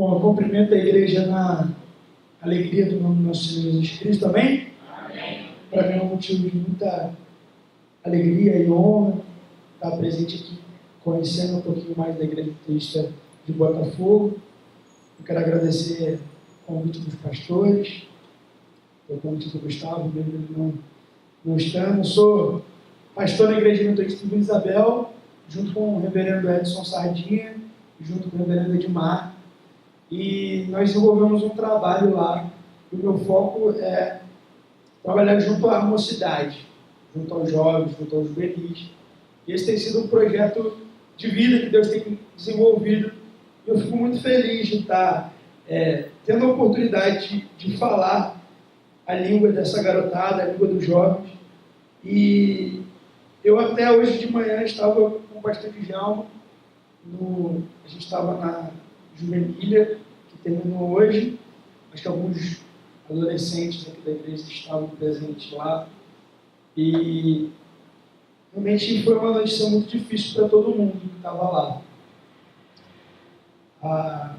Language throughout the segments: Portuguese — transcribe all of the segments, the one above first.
Bom, eu cumprimento a igreja na alegria do nome do nosso Senhor Jesus Cristo, amém? Para mim é um motivo de muita alegria e honra estar presente aqui, conhecendo um pouquinho mais da Igreja Batista de Botafogo. Eu quero agradecer o convite dos pastores, o convite do Gustavo, mesmo ele não estando. Eu sou pastor na Igreja Metodista de Vila Isabel, junto com o reverendo Edson Sardinha, junto com o reverendo Edmar. E nós desenvolvemos um trabalho lá. E o meu foco é trabalhar junto à mocidade, junto aos jovens, junto aos juvenis. E esse tem sido um projeto de vida que Deus tem desenvolvido. E eu fico muito feliz de estar tendo a oportunidade de falar a língua dessa garotada, a língua dos jovens. E eu até hoje de manhã estava com o pastor Djalma, a gente estava na Juvenília, que terminou hoje. Acho que alguns adolescentes aqui da igreja estavam presentes lá. E realmente foi uma notícia muito difícil para todo mundo que estava lá. A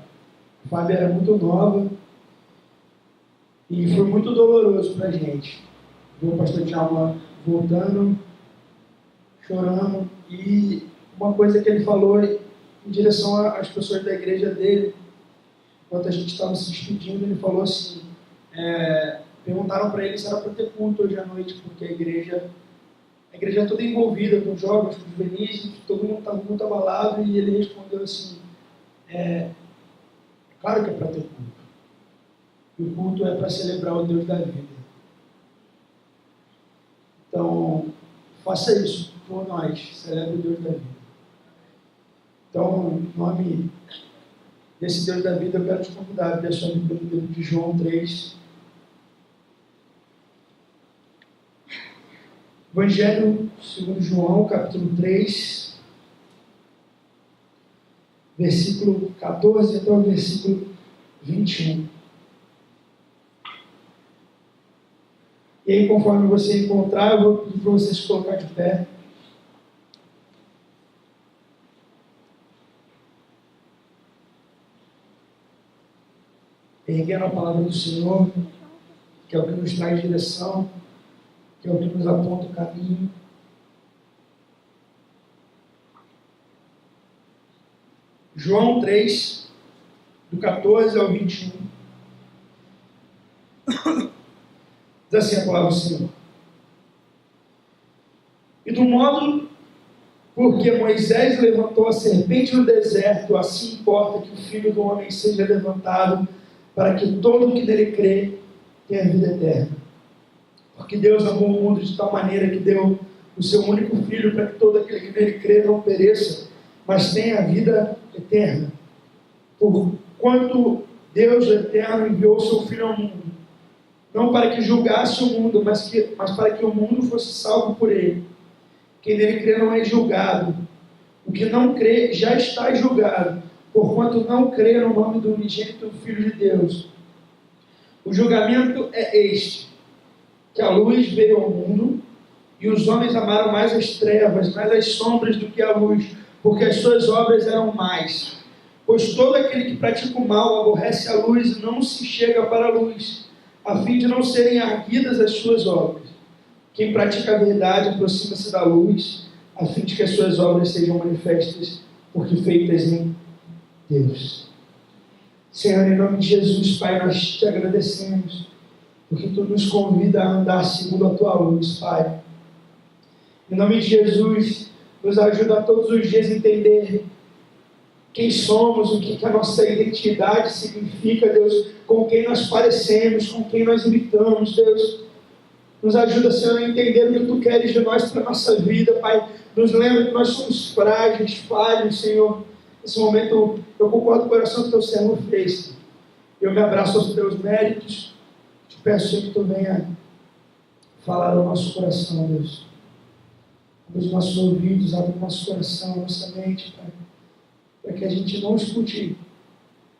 Fábia era muito nova e foi muito doloroso para a gente ver o pastor Djalma voltando, chorando. E uma coisa que ele falou em direção às pessoas da igreja dele, enquanto a gente estava se despedindo, ele falou assim, perguntaram para ele se era para ter culto hoje à noite, porque a igreja é toda envolvida com jovens, com juvenis, todo mundo estava muito abalado, e ele respondeu assim, claro que é para ter culto. E o culto é para celebrar o Deus da vida. Então, faça isso por nós, celebre o Deus da vida. Então, em nome desse Deus da vida, eu quero te convidar a abrir a sua Bíblia no livro de João 3. Evangelho segundo João, capítulo 3, versículo 14 até o versículo 21. E aí, conforme você encontrar, eu vou pedir para você se colocar de pé. Erguendo a palavra do Senhor, que é o que nos traz direção, que é o que nos aponta o caminho. João 3, do 14 ao 21. Diz assim a palavra do Senhor. E do modo porque Moisés levantou a serpente no deserto, assim importa que o Filho do Homem seja levantado, para que todo que nele crê tenha vida eterna. Porque Deus amou o mundo de tal maneira que deu o seu único Filho, para que todo aquele que nele crê não pereça, mas tenha a vida eterna. Porquanto Deus o Eterno enviou o seu Filho ao mundo, não para que julgasse o mundo, mas para que o mundo fosse salvo por ele. Quem nele crê não é julgado. O que não crê já está julgado, porquanto não crê no nome do unigênito Filho de Deus. O julgamento é este, que a luz veio ao mundo, e os homens amaram mais as trevas, mais as sombras do que a luz, porque as suas obras eram más. Pois todo aquele que pratica o mal aborrece a luz e não se chega para a luz, a fim de não serem arguidas as suas obras. Quem pratica a verdade aproxima-se da luz, a fim de que as suas obras sejam manifestas, porque feitas em Deus. Senhor, em nome de Jesus, Pai, nós te agradecemos, porque Tu nos convida a andar segundo a Tua luz, Pai. Em nome de Jesus, nos ajuda a todos os dias a entender quem somos, o que a nossa identidade significa, Deus, com quem nós parecemos, com quem nós imitamos, Deus. Nos ajuda, Senhor, a entender o que Tu queres de nós para a nossa vida, Pai. Nos lembra que nós somos frágeis, falhos, Senhor. Nesse momento, eu concordo com o coração que Teu servo fez. Eu me abraço aos Teus méritos. Te peço, Senhor, que Tu venha falar ao nosso coração, Deus. Abre os nossos ouvidos, abre o nosso coração, a nossa mente, Pai. Para que a gente não escute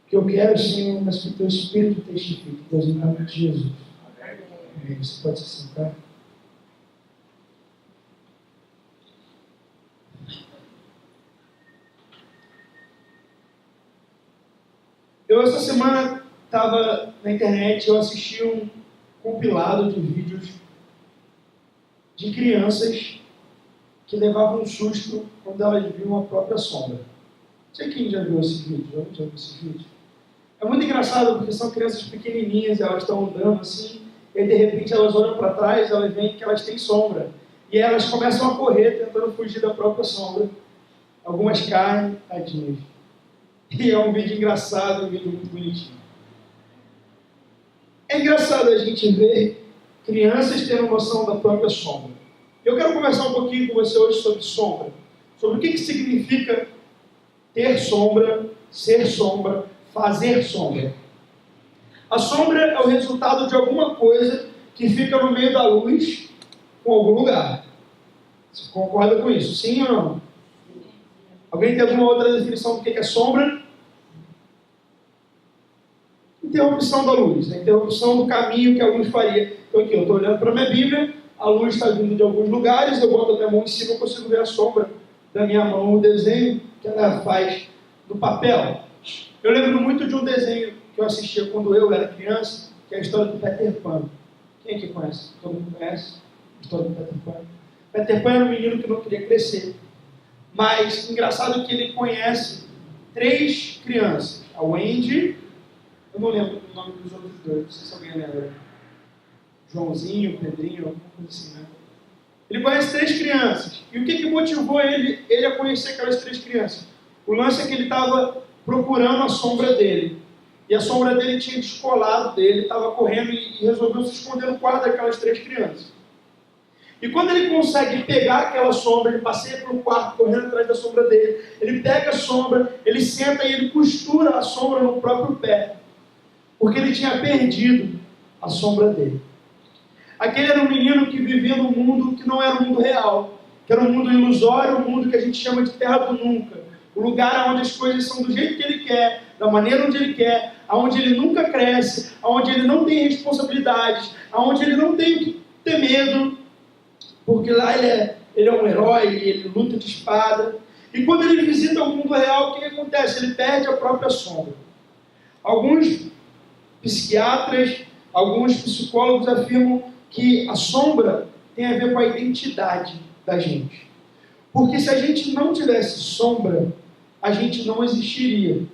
o que eu quero, Senhor, mas que o Teu Espírito testifique, Deus, em nome de Jesus. Amém. Você pode se sentar. Eu essa semana estava na internet, eu assisti um compilado de vídeos de crianças que levavam um susto quando elas viam a própria sombra. Não sei quem já viu esse vídeo, já viu esse vídeo? É muito engraçado porque são crianças pequenininhas, elas estão andando assim, e de repente elas olham para trás, elas veem que elas têm sombra. E elas começam a correr tentando fugir da própria sombra. Algumas caem, tadinhas. E é um vídeo engraçado, um vídeo muito bonitinho. É engraçado a gente ver crianças tendo noção da própria sombra. Eu quero conversar um pouquinho com você hoje sobre sombra. Sobre o que significa ter sombra, ser sombra, fazer sombra. A sombra é o resultado de alguma coisa que fica no meio da luz com algum lugar. Você concorda com isso? Sim ou não? Alguém tem alguma outra definição do que é sombra? Interrupção da luz, a interrupção do caminho que a luz faria. Então aqui, eu estou olhando para a minha Bíblia, a luz está vindo de alguns lugares, eu boto a minha mão em cima, eu consigo ver a sombra da minha mão, o desenho que ela faz no papel. Eu lembro muito de um desenho que eu assistia quando eu era criança, que é a história do Peter Pan. Quem aqui conhece? Todo mundo conhece a história do Peter Pan? Peter Pan era um menino que não queria crescer. Mas, engraçado que ele conhece 3 crianças. A Wendy, eu não lembro o nome dos outros 2, não sei se alguém lembra. Joãozinho, Pedrinho, alguma coisa assim, né? Ele conhece 3 crianças. E o que motivou ele a conhecer aquelas 3 crianças? O lance é que ele estava procurando a sombra dele. E a sombra dele tinha descolado dele, estava correndo e resolveu se esconder no quarto daquelas 3 crianças. E quando ele consegue pegar aquela sombra, ele passeia pelo quarto, correndo atrás da sombra dele, ele pega a sombra, ele senta e ele costura a sombra no próprio pé. Porque ele tinha perdido a sombra dele. Aquele era um menino que vivia num mundo que não era um mundo real, que era um mundo ilusório, um mundo que a gente chama de terra do nunca. O lugar onde as coisas são do jeito que ele quer, da maneira onde ele quer, onde ele nunca cresce, onde ele não tem responsabilidades, onde ele não tem que ter medo, porque lá ele é um herói, ele luta de espada. E quando ele visita o mundo real, o que acontece? Ele perde a própria sombra. Alguns psiquiatras, alguns psicólogos afirmam que a sombra tem a ver com a identidade da gente. Porque se a gente não tivesse sombra, a gente não existiria.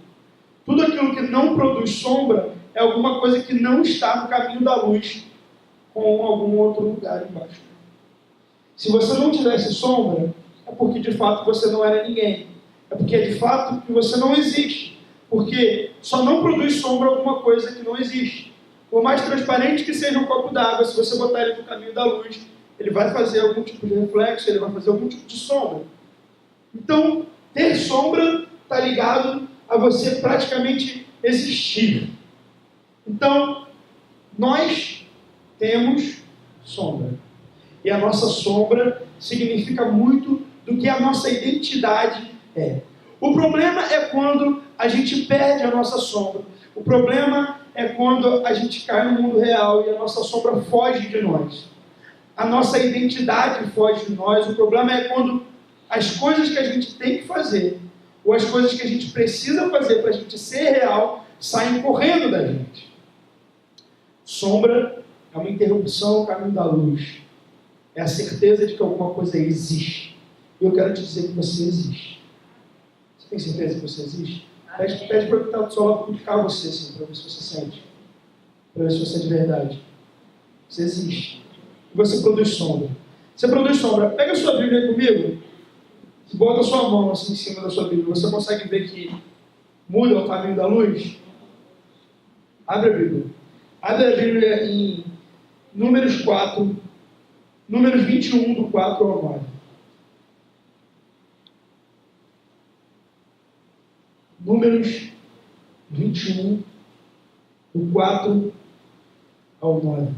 Tudo aquilo que não produz sombra é alguma coisa que não está no caminho da luz com algum outro lugar embaixo. Se você não tivesse sombra, é porque de fato você não era ninguém. É porque de fato que você não existe. Porque só não produz sombra alguma coisa que não existe. Por mais transparente que seja um copo d'água, se você botar ele no caminho da luz, ele vai fazer algum tipo de reflexo, ele vai fazer algum tipo de sombra. Então, ter sombra está ligado a você praticamente existir. Então, nós temos sombra. E a nossa sombra significa muito do que a nossa identidade é. O problema é quando a gente perde a nossa sombra. O problema é quando a gente cai no mundo real e a nossa sombra foge de nós. A nossa identidade foge de nós. O problema é quando as coisas que a gente tem que fazer, ou as coisas que a gente precisa fazer para a gente ser real, saem correndo da gente. Sombra é uma interrupção no caminho da luz. É a certeza de que alguma coisa existe. E eu quero te dizer que você existe. Você tem certeza que você existe? Pede para quem está do seu lado publicar você, assim, para ver se você sente. Para ver se você é de verdade. Você existe. E você produz sombra. Você produz sombra. Pega a sua Bíblia aí comigo. Bota a sua mão assim em cima da sua Bíblia. Você consegue ver que muda o caminho da luz? Abre a Bíblia. Abre a Bíblia em Números 4, Números 21, do 4 ao 9. Números 21, do 4 ao 9.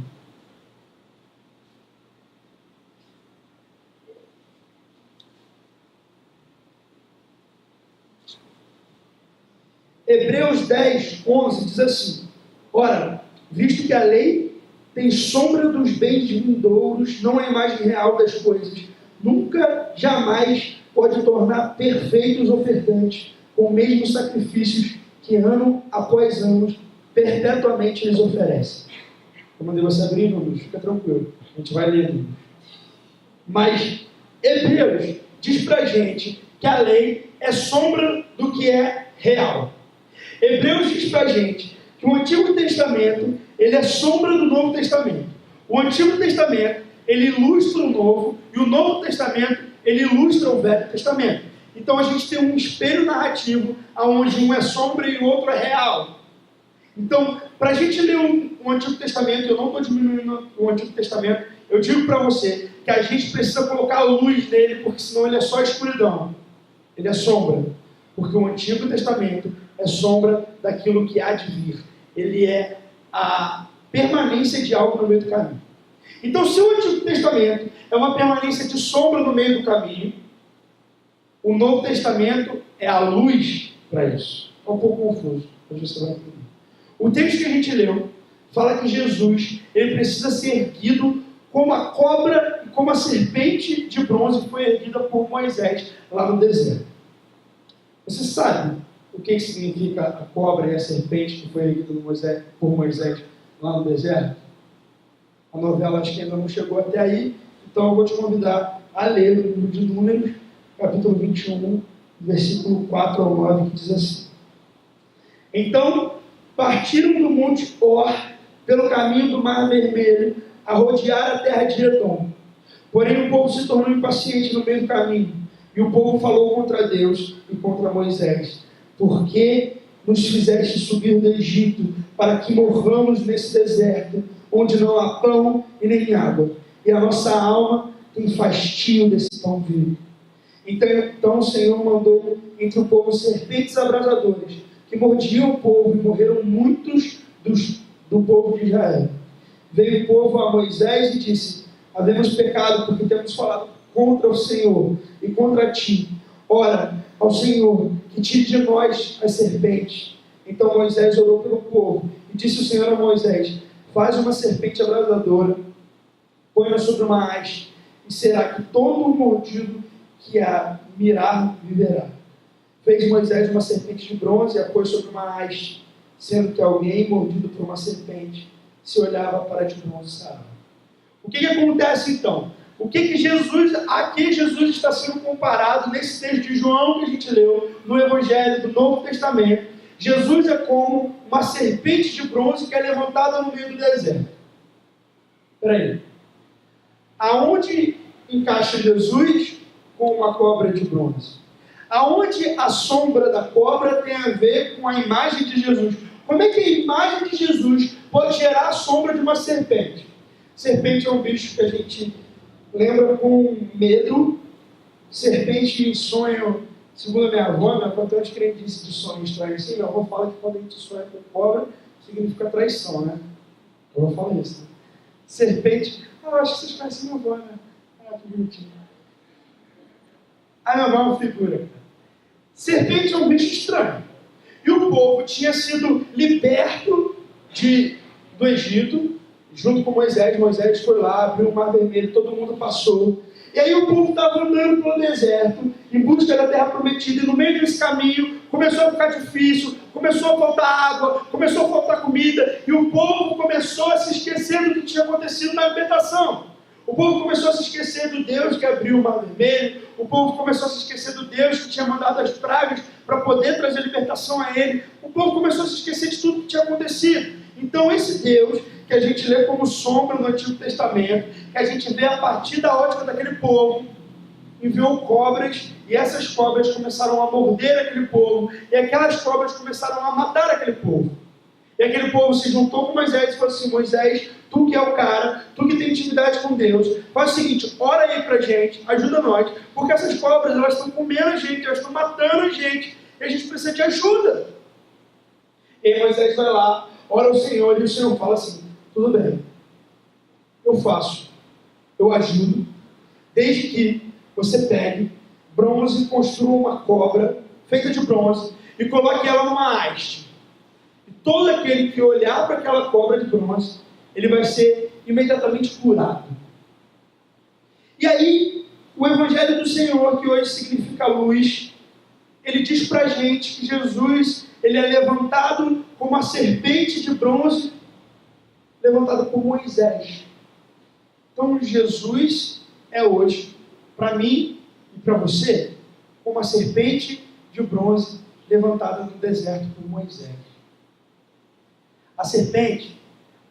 Hebreus 10, 11 diz assim: ora, visto que a lei tem sombra dos bens vindouros, não é a imagem real das coisas, nunca, jamais pode tornar perfeitos ofertantes, com os mesmos sacrifícios que ano após ano, perpetuamente eles oferecem. Eu mandei você abrir números, fica tranquilo, a gente vai ler números. Mas Hebreus diz pra gente que a lei é sombra do que é real. Hebreus diz pra gente que o Antigo Testamento, ele é sombra do Novo Testamento. O Antigo Testamento, ele ilustra o Novo, e o Novo Testamento, ele ilustra o Velho Testamento. Então a gente tem um espelho narrativo, onde um é sombra e o outro é real. Então, para a gente ler o Antigo Testamento, eu não estou diminuindo o Antigo Testamento, eu digo para você que a gente precisa colocar a luz nele, porque senão ele é só escuridão. Ele é sombra. Porque o Antigo Testamento é sombra daquilo que há de vir. Ele é a permanência de algo no meio do caminho. Então, se o Antigo Testamento é uma permanência de sombra no meio do caminho, o Novo Testamento é a luz para isso. É um pouco confuso, mas você vai entender. O texto que a gente leu fala que Jesus, ele precisa ser erguido como a cobra e como a serpente de bronze foi erguida por Moisés lá no deserto. Você sabe o que significa a cobra e a serpente que foi erguida por Moisés lá no deserto? A novela acho que ainda não chegou até aí, então eu vou te convidar a ler o livro de Números, capítulo 21, versículo 4 ao 9, que diz assim: Então partiram do monte Or pelo caminho do Mar Vermelho a rodear a terra de Edom. Porém o povo se tornou impaciente no meio do caminho, e o povo falou contra Deus e contra Moisés: Por que nos fizeste subir do Egito para que morramos nesse deserto, onde não há pão e nem água, e a nossa alma tem fastio desse pão vivo? Então o Senhor mandou entre o povo serpentes abrasadoras, que mordiam o povo, e morreram muitos do povo de Israel. Veio o povo a Moisés e disse: Havemos pecado, porque temos falado contra o Senhor e contra ti. Ora ao Senhor que tire de nós as serpentes. Então Moisés orou pelo povo, e disse o Senhor a Moisés: Faz uma serpente abrasadora, põe-na sobre uma haste, e será que todo o mordido que a mirar viverá. Fez Moisés uma serpente de bronze e a pôs sobre uma haste, sendo que alguém mordido por uma serpente se olhava para de bronze sarava. O que acontece então? O que Jesus, aqui Jesus está sendo comparado nesse texto de João que a gente leu, no Evangelho do Novo Testamento. Jesus é como uma serpente de bronze que é levantada no meio do deserto. Espera aí. Aonde encaixa Jesus com uma cobra de bronze? Aonde a sombra da cobra tem a ver com a imagem de Jesus? Como é que a imagem de Jesus pode gerar a sombra de uma serpente? Serpente é um bicho que a gente lembra com medo. Serpente em sonho, segundo a minha avó tem umas crendices de sonho estranho assim. Minha avó fala que quando a gente sonha com cobra, significa traição, né? Eu vou falar isso. Né? Serpente, acho que vocês conhecem minha avó, né? Que bonitinho. A minha avó é uma figura. Serpente é um bicho estranho. E o povo tinha sido liberto do Egito, junto com Moisés. Moisés foi lá, abriu o Mar Vermelho, todo mundo passou. E aí o povo estava andando pelo deserto, em busca da terra prometida, e no meio desse caminho começou a ficar difícil, começou a faltar água, começou a faltar comida, e o povo começou a se esquecer do que tinha acontecido na libertação. O povo começou a se esquecer do Deus que abriu o Mar Vermelho, o povo começou a se esquecer do Deus que tinha mandado as pragas para poder trazer libertação a ele, o povo começou a se esquecer de tudo que tinha acontecido. Então esse Deus, que a gente lê como sombra no Antigo Testamento, que a gente vê a partir da ótica daquele povo, enviou cobras, e essas cobras começaram a morder aquele povo, e aquelas cobras começaram a matar aquele povo. E aquele povo se juntou com Moisés e falou assim: Moisés, tu que é o cara, tu que tem intimidade com Deus, faz o seguinte, ora aí pra gente, ajuda nós, porque essas cobras, elas estão comendo a gente, elas estão matando a gente, e a gente precisa de ajuda. E aí Moisés vai lá, ora ao Senhor, e o Senhor fala assim: tudo bem, eu faço, eu ajudo, desde que você pegue bronze e construa uma cobra feita de bronze e coloque ela numa haste. E todo aquele que olhar para aquela cobra de bronze, ele vai ser imediatamente curado. E aí, o Evangelho do Senhor, que hoje significa luz, ele diz para a gente que Jesus, ele é levantado como uma serpente de bronze, levantada por Moisés. Então Jesus é hoje, para mim e para você, como uma serpente de bronze levantada no deserto por Moisés. A serpente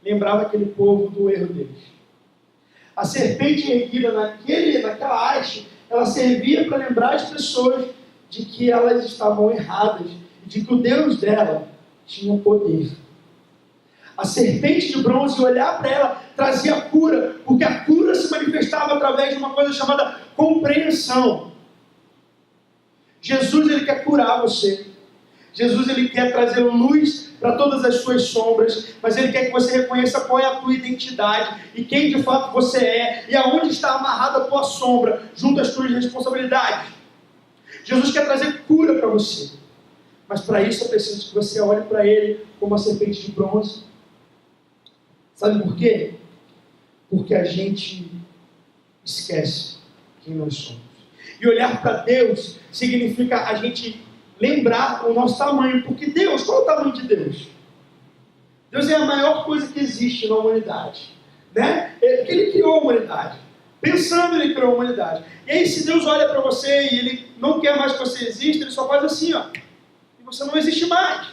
lembrava aquele povo do erro deles. A serpente erguida naquela haste, ela servia para lembrar as pessoas de que elas estavam erradas, de que o Deus dela tinha poder. A serpente de bronze, olhar para ela, trazia cura, porque a cura se manifestava através de uma coisa chamada compreensão. Jesus, ele quer curar você. Jesus, ele quer trazer luz para todas as suas sombras, mas ele quer que você reconheça qual é a tua identidade e quem de fato você é e aonde está amarrada a tua sombra junto às tuas responsabilidades. Jesus quer trazer cura para você, mas para isso é preciso que você olhe para ele como uma serpente de bronze. Sabe por quê? Porque a gente esquece quem nós somos. E olhar para Deus significa a gente lembrar o nosso tamanho, porque Deus, qual é o tamanho de Deus? Deus é a maior coisa que existe na humanidade, né? Porque ele criou a humanidade. Pensando, ele criou a humanidade. E aí, se Deus olha para você e ele não quer mais que você exista, ele só faz assim, ó, e você não existe mais.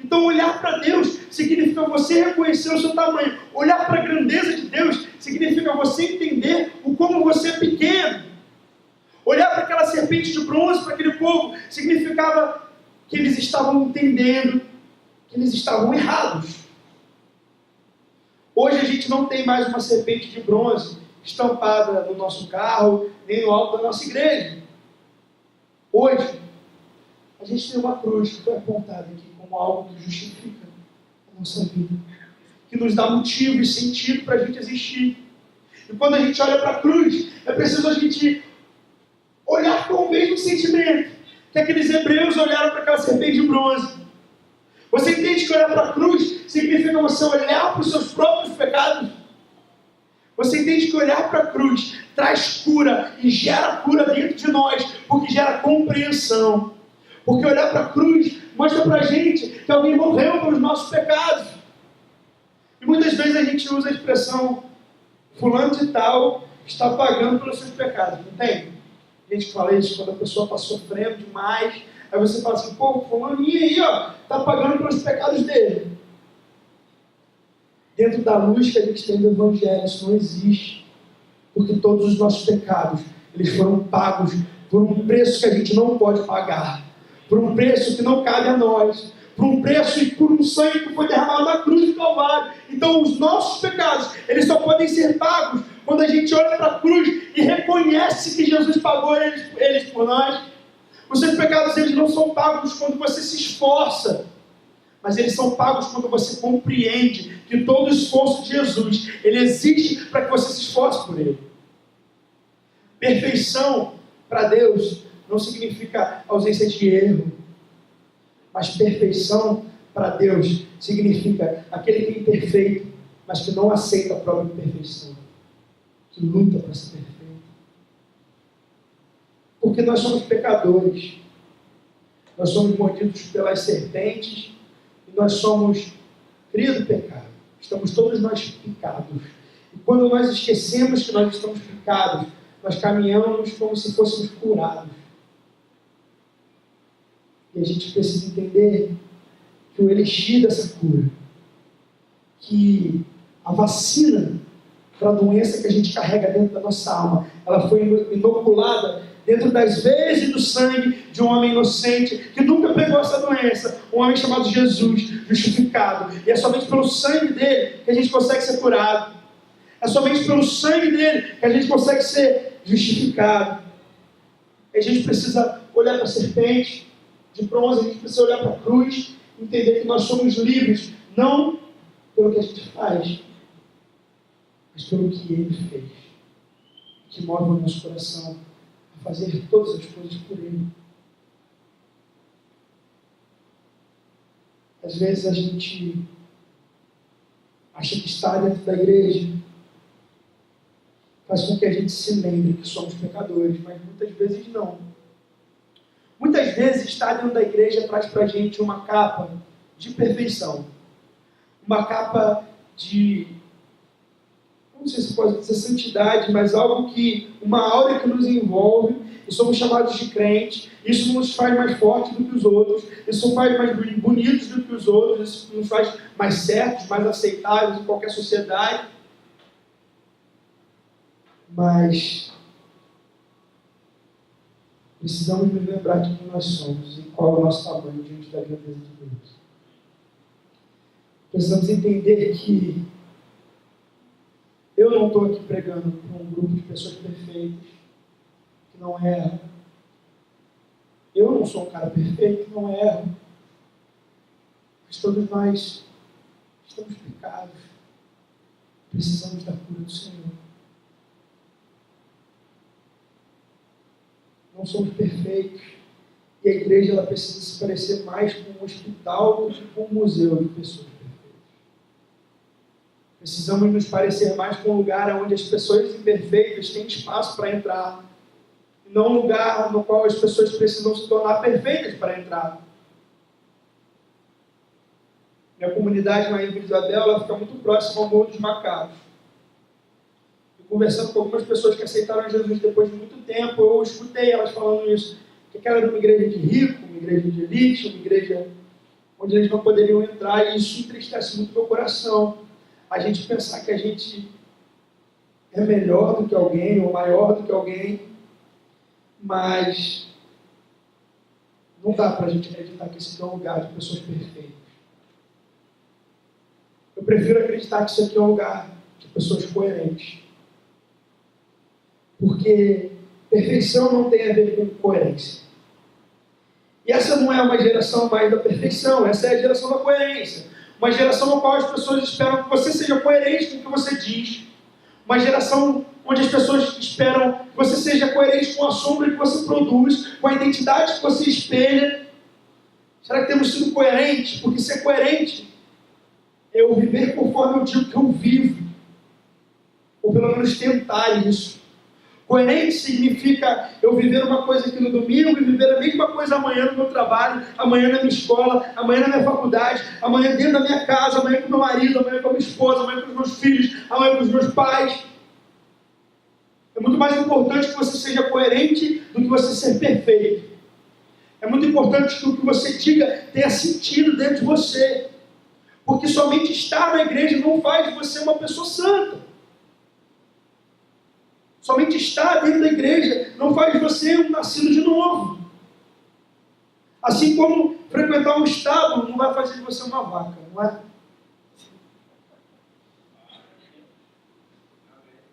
Então, olhar para Deus significa você reconhecer o seu tamanho. Olhar para a grandeza de Deus significa você entender o como você é pequeno. Olhar para aquela serpente de bronze, para aquele povo, significava que eles estavam entendendo que eles estavam errados. Hoje a gente não tem mais uma serpente de bronze estampada no nosso carro, nem no alto da nossa igreja. Hoje, a gente tem uma cruz que foi apontada aqui como algo que justifica a nossa vida, que nos dá motivo e sentido para a gente existir. E quando a gente olha para a cruz, é preciso a gente olhar com o mesmo sentimento que aqueles hebreus olharam para aquela serpente de bronze. Você entende que olhar para a cruz significa você olhar para os seus próprios pecados? Você entende que olhar para a cruz traz cura e gera cura dentro de nós, porque gera compreensão. Porque olhar para a cruz mostra para a gente que alguém morreu pelos nossos pecados. E muitas vezes a gente usa a expressão fulano de tal está pagando pelos seus pecados, não tem? A gente fala isso quando a pessoa está sofrendo demais, aí você fala assim, pô, fulaninho aí, ó, está pagando pelos pecados dele. Dentro da luz que a gente tem do Evangelho, isso não existe. Porque todos os nossos pecados, eles foram pagos por um preço que a gente não pode pagar. Por um preço que não cabe a nós. Por um preço e por um sangue que foi derramado na cruz do Calvário. Então os nossos pecados, eles só podem ser pagos quando a gente olha para a cruz e reconhece que Jesus pagou eles por nós. Os seus pecados, eles não são pagos quando você se esforça, mas eles são pagos quando você compreende que todo o esforço de Jesus, ele existe para que você se esforce por ele. Perfeição para Deus não significa ausência de erro, mas perfeição para Deus significa aquele que é imperfeito, mas que não aceita a própria imperfeição, que luta para ser perfeito. Porque nós somos pecadores, nós somos mordidos pelas serpentes, e nós somos crios do pecado. Estamos todos nós picados. E quando nós esquecemos que nós estamos picados, nós caminhamos como se fôssemos curados. E a gente precisa entender que o elixir dessa cura, que a vacina para a doença que a gente carrega dentro da nossa alma, ela foi inoculada dentro das veias e do sangue de um homem inocente, que nunca pegou essa doença, um homem chamado Jesus, justificado. E é somente pelo sangue dele que a gente consegue ser curado. É somente pelo sangue dele que a gente consegue ser justificado. E a gente precisa olhar para a serpente de bronze, a gente precisa olhar para a cruz, entender que nós somos livres, não pelo que a gente faz, mas pelo que ele fez, que move o nosso coração a fazer todas as coisas por ele. Às vezes a gente acha que estar dentro da igreja faz com que a gente se lembre que somos pecadores, mas muitas vezes não. Muitas vezes estar dentro da igreja traz para a gente uma capa de perfeição. Uma capa de, não sei se pode dizer santidade, mas algo que, uma aura que nos envolve, e somos chamados de crente. Isso nos faz mais fortes do que os outros, isso nos faz mais bonitos do que os outros, isso nos faz mais certos, mais aceitáveis em qualquer sociedade. Mas precisamos nos lembrar de quem nós somos e qual é o nosso tamanho diante da grandeza de Deus. Precisamos entender que eu não estou aqui pregando para um grupo de pessoas perfeitas, que não erram. Eu não sou um cara perfeito, que não erro. Mas todos nós estamos pecados. Precisamos da cura do Senhor. Não somos perfeitos. E a igreja ela precisa se parecer mais com um hospital do que com um museu de pessoas perfeitas. Precisamos nos parecer mais com um lugar onde as pessoas imperfeitas têm espaço para entrar. E não um lugar no qual as pessoas precisam se tornar perfeitas para entrar. Minha comunidade na Ilha de Isabel ela fica muito próxima ao Morro dos Macacos. Conversando com algumas pessoas que aceitaram Jesus depois de muito tempo, eu escutei elas falando isso, que aquela era uma igreja de rico, uma igreja de elite, uma igreja onde eles não poderiam entrar, e isso entristece muito meu coração. A gente pensar que a gente é melhor do que alguém, ou maior do que alguém, mas não dá para a gente acreditar que esse aqui é um lugar de pessoas perfeitas. Eu prefiro acreditar que isso aqui é um lugar de pessoas coerentes. Porque perfeição não tem a ver com coerência. E essa não é uma geração mais da perfeição, essa é a geração da coerência. Uma geração na qual as pessoas esperam que você seja coerente com o que você diz. Uma geração onde as pessoas esperam que você seja coerente com a sombra que você produz, com a identidade que você espelha. Será que temos sido coerentes? Porque ser coerente é eu viver conforme eu digo que eu vivo. Ou pelo menos tentar isso. Coerente significa eu viver uma coisa aqui no domingo e viver a mesma coisa amanhã no meu trabalho, amanhã na minha escola, amanhã na minha faculdade, amanhã dentro da minha casa, amanhã com meu marido, amanhã com a minha esposa, amanhã com os meus filhos, amanhã com os meus pais. É muito mais importante que você seja coerente do que você ser perfeito. É muito importante que o que você diga tenha sentido dentro de você. Porque somente estar na igreja não faz de você uma pessoa santa. Somente estar dentro da igreja não faz de você um nascido de novo. Assim como frequentar um estábulo não vai fazer de você uma vaca, não é?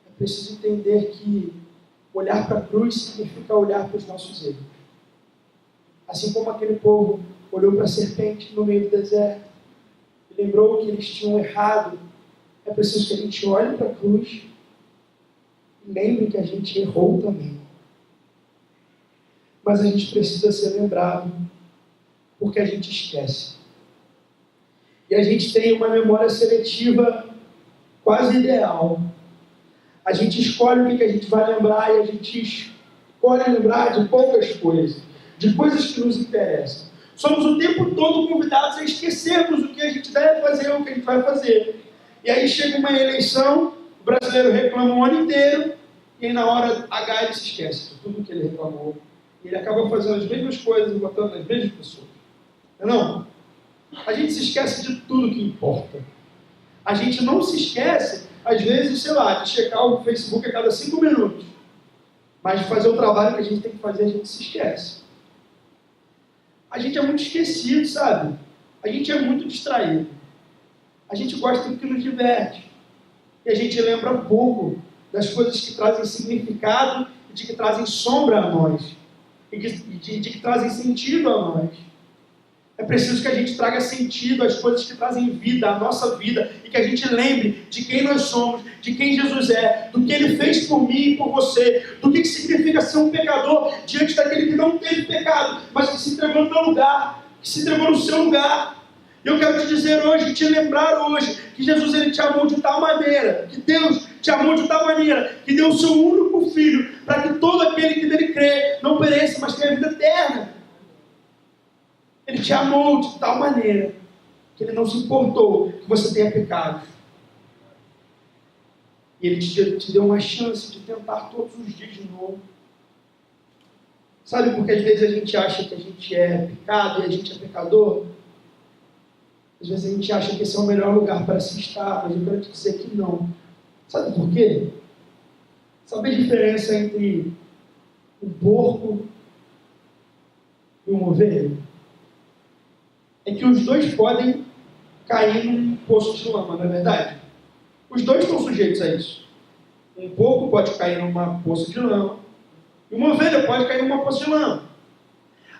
É preciso entender que olhar para a cruz significa olhar para os nossos erros. Assim como aquele povo olhou para a serpente no meio do deserto e lembrou que eles tinham errado, é preciso que a gente olhe para a cruz. Lembre que a gente errou também. Mas a gente precisa ser lembrado, porque a gente esquece. E a gente tem uma memória seletiva quase ideal. A gente escolhe o que a gente vai lembrar e a gente escolhe lembrar de poucas coisas, de coisas que nos interessam. Somos o tempo todo convidados a esquecermos o que a gente deve fazer, o que a gente vai fazer. E aí chega uma eleição, o brasileiro reclama o ano inteiro, e aí na hora H ele se esquece de tudo que ele reclamou. E ele acaba fazendo as mesmas coisas e votando nas mesmas pessoas. Não? A gente se esquece de tudo que importa. A gente não se esquece, às vezes, sei lá, de checar o Facebook a cada 5 minutos. Mas de fazer o trabalho que a gente tem que fazer, a gente se esquece. A gente é muito esquecido, sabe? A gente é muito distraído. A gente gosta do que nos diverte. E a gente lembra pouco das coisas que trazem significado e de que trazem sombra a nós. E de que trazem sentido a nós. É preciso que a gente traga sentido às coisas que trazem vida, à nossa vida, e que a gente lembre de quem nós somos, de quem Jesus é, do que Ele fez por mim e por você, do que significa ser um pecador diante daquele que não teve pecado, mas que se entregou no meu lugar, que se entregou no seu lugar. E eu quero te dizer hoje, te lembrar hoje, que Jesus Ele te amou de tal maneira, que Deus te amou de tal maneira, que deu o seu único Filho, para que todo aquele que nele crê não pereça, mas tenha vida eterna. Ele te amou de tal maneira que Ele não se importou que você tenha pecado. E Ele te deu uma chance de tentar todos os dias de novo. Sabe, porque às vezes a gente acha que a gente é pecado e a gente é pecador. Às vezes a gente acha que esse é o melhor lugar para se estar, mas eu quero te dizer que não. Sabe por quê? Sabe a diferença entre um porco e uma ovelha? É que os dois podem cair num poço de lama, não é verdade? Os dois estão sujeitos a isso. Um porco pode cair numa poça de lama e uma ovelha pode cair numa poça de lama.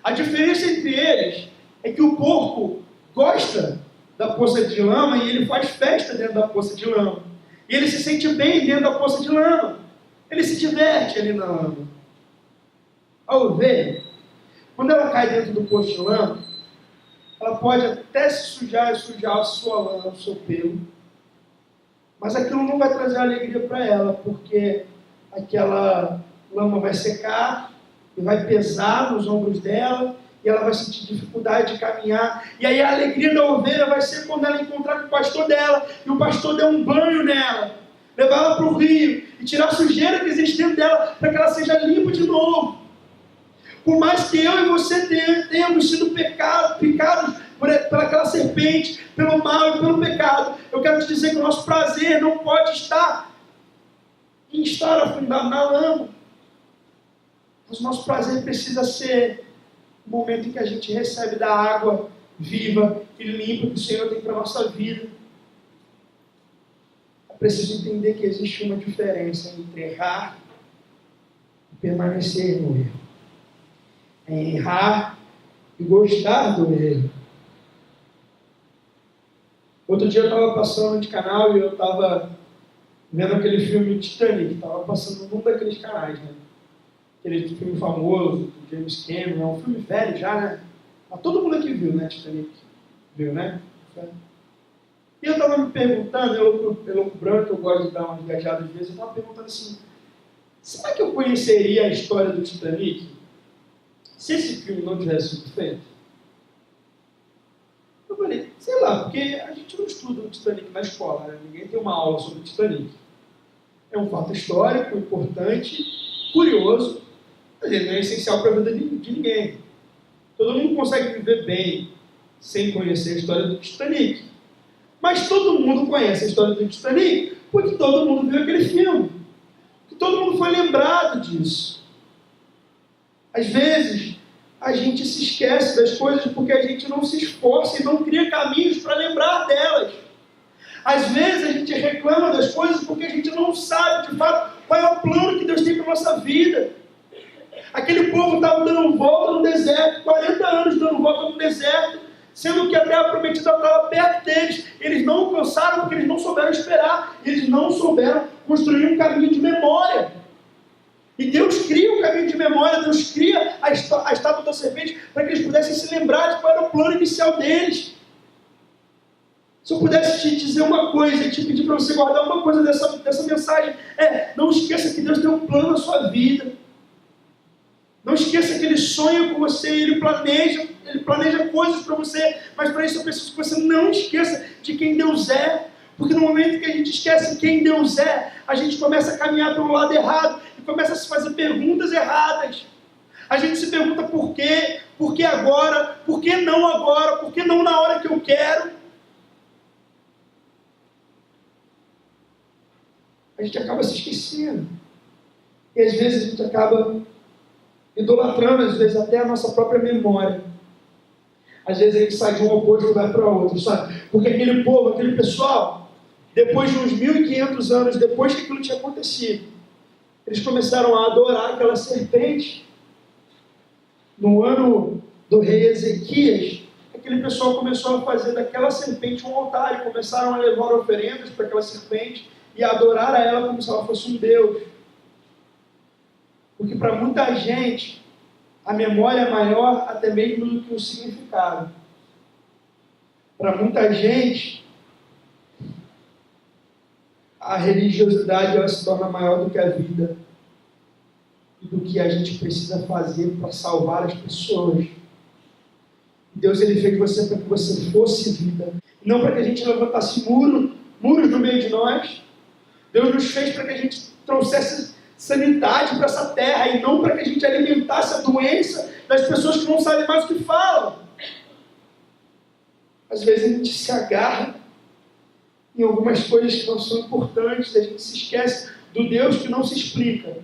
A diferença entre eles é que o porco gosta da poça de lama e ele faz festa dentro da poça de lama. E ele se sente bem dentro da poça de lama. Ele se diverte ali na lama. A ovelha, quando ela cai dentro do poço de lama, ela pode até se sujar a sua lama, o seu pelo. Mas aquilo não vai trazer alegria para ela, porque aquela lama vai secar e vai pesar nos ombros dela, e ela vai sentir dificuldade de caminhar. E aí a alegria da ovelha vai ser quando ela encontrar com o pastor dela, e o pastor der um banho nela, levar ela para o rio, e tirar a sujeira que existe dentro dela, para que ela seja limpa de novo. Por mais que eu e você tenhamos sido picados por aquela serpente, pelo mal e pelo pecado, eu quero te dizer que o nosso prazer não pode estar em estar afundado na lama. Mas o nosso prazer precisa ser o momento em que a gente recebe da água viva e limpa que o Senhor tem para a nossa vida. É preciso entender que existe uma diferença entre errar e permanecer no erro. É errar e gostar do erro. Outro dia eu estava passando de canal e eu estava vendo aquele filme Titanic, estava passando num daqueles canais, né? Aquele filme famoso do James Cameron, é um filme velho já, né? Mas todo mundo aqui viu, né, Titanic? Viu, né? E eu estava me perguntando, eu branco, eu gosto de dar umas viajadas às vezes, eu estava perguntando assim, será que eu conheceria a história do Titanic se esse filme não tivesse sido feito? Eu falei, sei lá, porque a gente não estuda o Titanic na escola, né? Ninguém tem uma aula sobre o Titanic. É um fato histórico, importante, curioso, mas ele não é essencial para a vida de ninguém. Todo mundo consegue viver bem sem conhecer a história do Titanic. Mas todo mundo conhece a história do Titanic porque todo mundo viu aquele filme. Porque todo mundo foi lembrado disso. Às vezes, a gente se esquece das coisas porque a gente não se esforça e não cria caminhos para lembrar delas. Às vezes, a gente reclama das coisas porque a gente não sabe, de fato, qual é o plano que Deus tem para a nossa vida. Aquele povo estava dando volta no deserto, 40 anos dando volta no deserto, sendo que a terra prometida estava perto deles. Eles não alcançaram porque eles não souberam esperar, eles não souberam construir um caminho de memória. E Deus cria um caminho de memória, Deus cria a estátua da serpente para que eles pudessem se lembrar de qual era o plano inicial deles. Se eu pudesse te dizer uma coisa e te pedir para você guardar uma coisa dessa mensagem, não esqueça que Deus tem um plano na sua vida. Não esqueça que Ele sonha com você, Ele planeja coisas para você, mas para isso eu preciso que você não esqueça de quem Deus é, porque no momento que a gente esquece quem Deus é, a gente começa a caminhar pelo lado errado e começa a se fazer perguntas erradas. A gente se pergunta por quê agora, por que não na hora que eu quero. A gente acaba se esquecendo. E às vezes a gente acaba idolatrando, às vezes até a nossa própria memória. Às vezes a gente sai de um oposto e vai para outro, sabe? Porque aquele povo, aquele pessoal, depois de uns 1500 anos, depois que aquilo tinha acontecido, eles começaram a adorar aquela serpente. No ano do rei Ezequias, aquele pessoal começou a fazer daquela serpente um altar, e começaram a levar oferendas para aquela serpente e a adorar a ela como se ela fosse um Deus. Porque para muita gente, a memória é maior até mesmo do que o significado. Para muita gente, a religiosidade ela se torna maior do que a vida e do que a gente precisa fazer para salvar as pessoas. Deus ele fez você para que você fosse vida, não para que a gente levantasse muros no meio de nós. Deus nos fez para que a gente trouxesse sanidade para essa terra e não para que a gente alimentasse a doença das pessoas que não sabem mais o que falam. Às vezes a gente se agarra em algumas coisas que não são importantes, a gente se esquece do Deus que não se explica,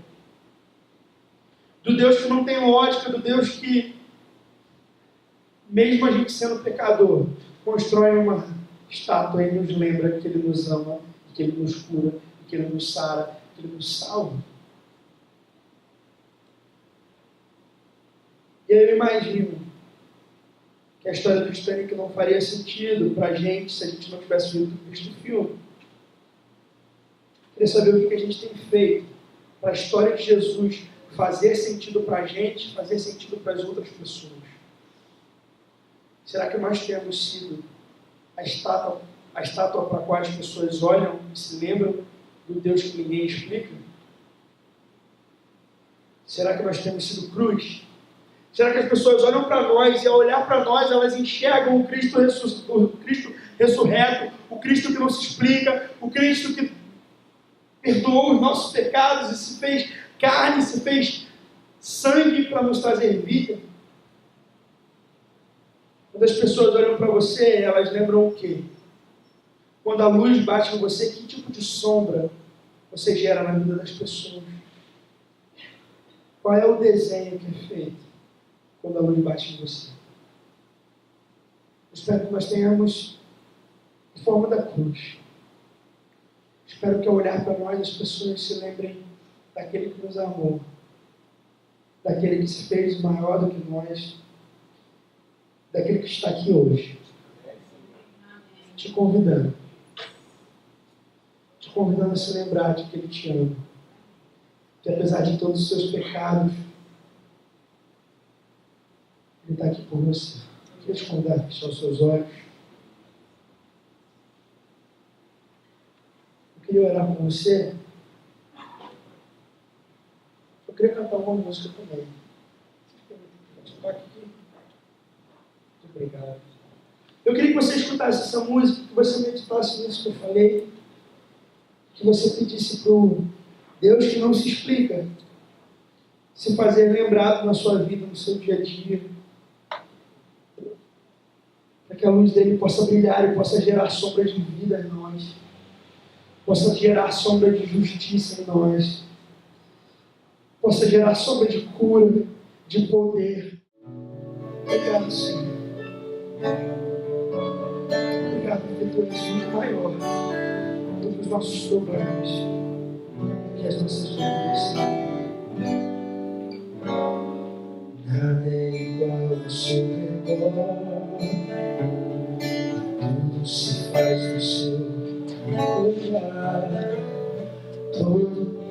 do Deus que não tem lógica, do Deus que, mesmo a gente sendo pecador, constrói uma estátua e nos lembra que Ele nos ama, que Ele nos cura, que Ele nos sara, que Ele nos salva. E aí eu imagino que a história do Titanic não faria sentido para a gente se a gente não tivesse visto o filme. Eu queria saber o que a gente tem feito para a história de Jesus fazer sentido para a gente, fazer sentido para as outras pessoas. Será que nós temos sido a estátua para a qual as pessoas olham e se lembram do Deus que ninguém explica? Será que nós temos sido cruz? Será que as pessoas olham para nós e ao olhar para nós elas enxergam o Cristo ressurreto, o Cristo que não se explica, o Cristo que perdoou os nossos pecados e se fez carne, se fez sangue para nos trazer vida? Quando as pessoas olham para você, elas lembram o quê? Quando a luz bate em você, que tipo de sombra você gera na vida das pessoas? Qual é o desenho que é feito quando a luz bate em você? Espero que nós tenhamos a forma da cruz. Espero que ao olhar para nós as pessoas se lembrem daquele que nos amou, daquele que se fez maior do que nós, daquele que está aqui hoje, te convidando a se lembrar de que Ele te ama, que apesar de todos os seus pecados, Ele está aqui por você. Eu queria te convidar a fechar os seus olhos. Eu queria orar com você. Eu queria cantar uma música também. Muito obrigado. Eu queria que você escutasse essa música, que você meditasse nisso que eu falei, que você pedisse para o Deus que não se explica se fazer lembrado na sua vida, no seu dia a dia, para que a luz dele possa brilhar e possa gerar sombras de vida em nós, possa gerar sombra de justiça em nós, possa gerar sombra de cura, de poder. Obrigado, Senhor. Obrigado porque Tu és muito maior do que os nossos problemas, do que as nossas dúvidas. Nada é igual ao seu redor, tudo se faz no seu lugar, todo